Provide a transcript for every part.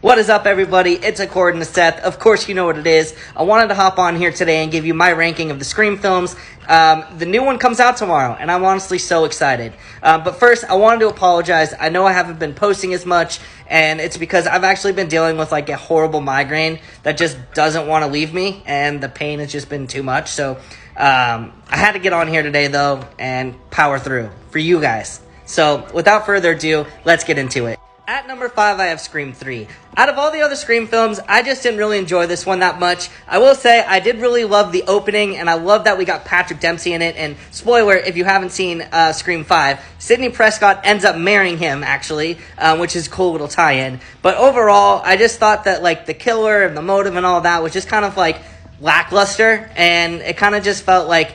What is up, everybody? It's Accord and Seth. Of course, you know what it is. I wanted to hop on here today and give you my ranking of the Scream films. The new one comes out tomorrow, and I'm honestly so excited. But first, I wanted to apologize. I know I haven't been posting as much, and it's because I've actually been dealing with like a horrible migraine that just doesn't want to leave me, and the pain has just been too much. So I had to get on here today, though, and power through for you guys. So without further ado, let's get into it. At number 5, I have Scream 3. Out of all the other Scream films, I just didn't really enjoy this one that much. I will say I did really love the opening, and I love that we got Patrick Dempsey in it. And spoiler, if you haven't seen Scream 5, Sidney Prescott ends up marrying him, actually, which is a cool little tie-in. But overall, I just thought that like the killer and the motive and all that was just kind of like lackluster, and it kind of just felt like,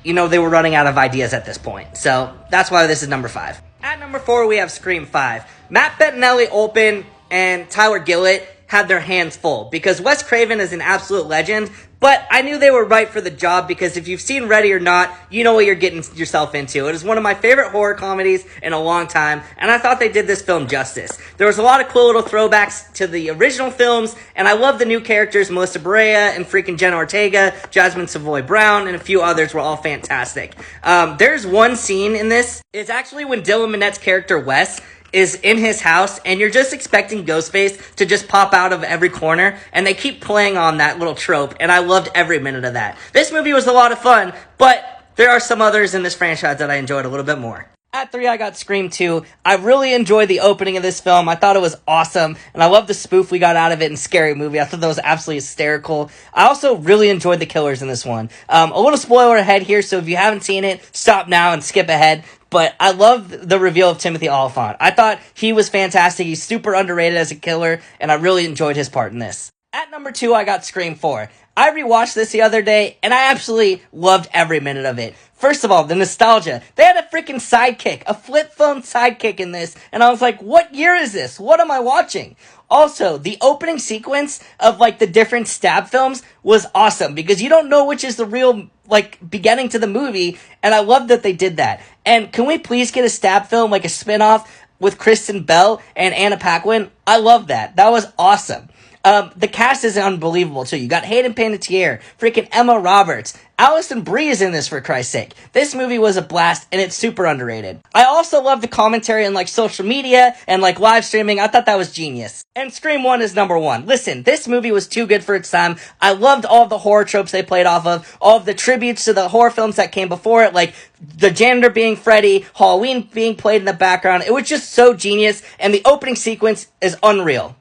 you know, they were running out of ideas at this point. So that's why this is number 5. At number 4, we have Scream 5. Matt Bettinelli-Olpin and Tyler Gillett had their hands full because Wes Craven is an absolute legend, but I knew they were right for the job because if you've seen Ready or Not, you know what you're getting yourself into. It is one of my favorite horror comedies in a long time, and I thought they did this film justice. There was a lot of cool little throwbacks to the original films, and I love the new characters. Melissa Barea and freaking Jenna Ortega, Jasmine Savoy Brown, and a few others were all fantastic. There's one scene in this. It's actually when Dylan Minette's character, Wes, is in his house, and you're just expecting Ghostface to just pop out of every corner, and they keep playing on that little trope, and I loved every minute of that. This movie was a lot of fun, but there are some others in this franchise that I enjoyed a little bit more. At 3, I got Scream 2. I really enjoyed the opening of this film. I thought it was awesome, and I love the spoof we got out of it in Scary Movie. I thought that was absolutely hysterical. I also really enjoyed the killers in this one. A little spoiler ahead here, so if you haven't seen it, stop now and skip ahead. But I love the reveal of Timothy Olyphant. I thought he was fantastic. He's super underrated as a killer, and I really enjoyed his part in this. At number 2, I got Scream 4. I rewatched this the other day, and I absolutely loved every minute of it. First of all, the nostalgia. They had a freaking sidekick, a flip phone sidekick in this, and I was like, what year is this? What am I watching? Also, the opening sequence of like the different stab films was awesome because you don't know which is the real like beginning to the movie, and I love that they did that. And can we please get a stab film like a spin-off with Kristen Bell and Anna Paquin? I love that. That was awesome. The cast is unbelievable too. You got Hayden Panettiere, freaking Emma Roberts, Alison Brie is in this, for Christ's sake. This movie was a blast, and it's super underrated. I also love the commentary on like social media and like live streaming. I thought that was genius. And Scream 1 is number 1. Listen, this movie was too good for its time. I loved all of the horror tropes they played off of, all of the tributes to the horror films that came before it, like the janitor being Freddy, Halloween being played in the background. It was just so genius, and the opening sequence is unreal.